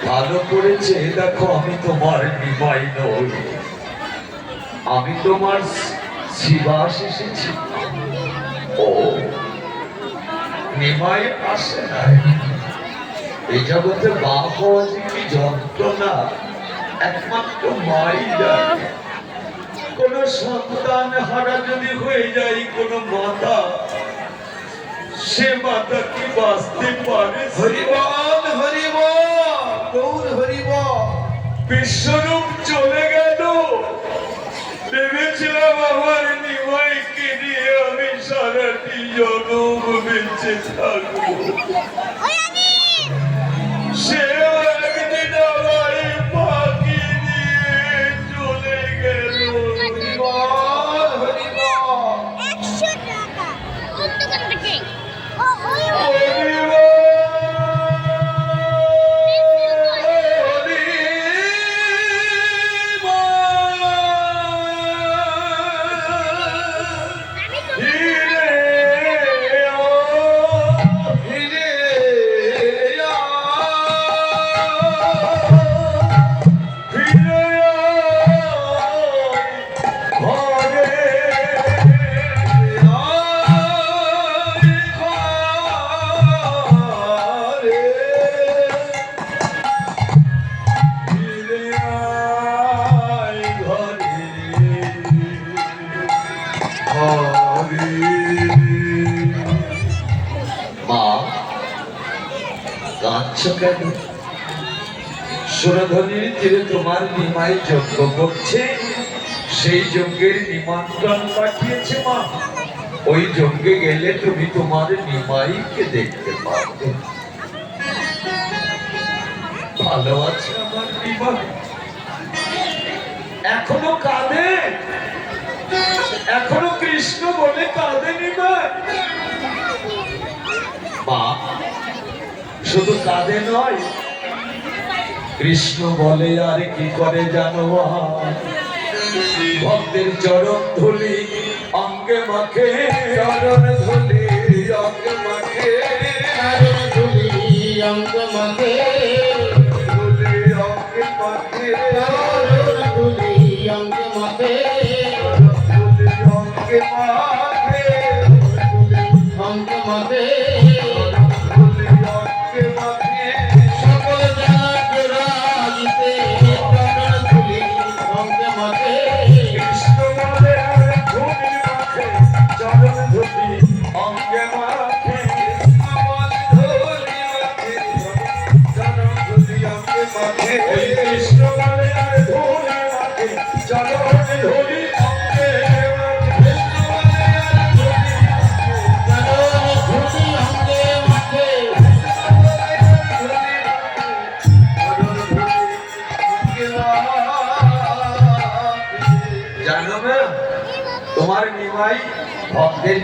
ভালো করেছে দেখো, আমি তোমার নিমাই নই, আমি তোমার শিবাস এসেছি। ও নিমাই আসে নাই। এই জগতে মা হওয়া যে কি যন্ত্রণা একমাত্র মাই জানে। কোন সন্তান হারা যদি হয়ে যায় কোন মাতা, সে মাতা কি বাঁচতে পারে? হরিবল হরিবল গৌর হরিবল। বিশ্বরূপ চলে গেল, ভেবেছিলাম আমার নিমাইকে নিয়ে আমি সারাটি জনম বেঁচে থাকবো। সেও একদিন আমায় ফাঁকি দিয়ে চলে গেল। হরিবল হরিবল। 100 টাকা কোন দোকান থেকে? কেন সুরধনীর তীরে তোমার নিমাই যজ্ঞ করছে, সেই যজ্ঞের নিমন্ত্রণ পাঠিয়েছে মা। ওই যজ্ঞে গেলে তুমি তোমার নিমাইকে দেখতে পাবে। ভালো আছে আমার নিমাই, এখনো কাঁদে, এখনো কৃষ্ণ বলে কাঁদে নিমাই। মা শুধু কাঁদে নয়, কৃষ্ণ বলে আর কি করে জানো? ভক্তের চরণ ধুলি অঙ্গে মাখে, চরণ ধুলি অঙ্গ মাখে, চরণ ধুলি অঙ্গ মাখে, ধুলি অঙ্গ মাখে, চরণ ধুলি অঙ্গ মাখে, ধুলি অঙ্গ মাখে, ধুলি অঙ্গ মাখে, ধুলি অঙ্গ মাখে। সকল জাত রাজিতে চরণ ধুলি অঙ্গ মাখে। কৃষ্ণ বলে আর ধুলি মাখে, চরণ ধুলি অঙ্গে মাখে, ওই কৃষ্ণ বলে আর ধুলি মাখে, চরণ ধুলি অঙ্গে মাখে। জানো না তোমার নিমাই ভক্তের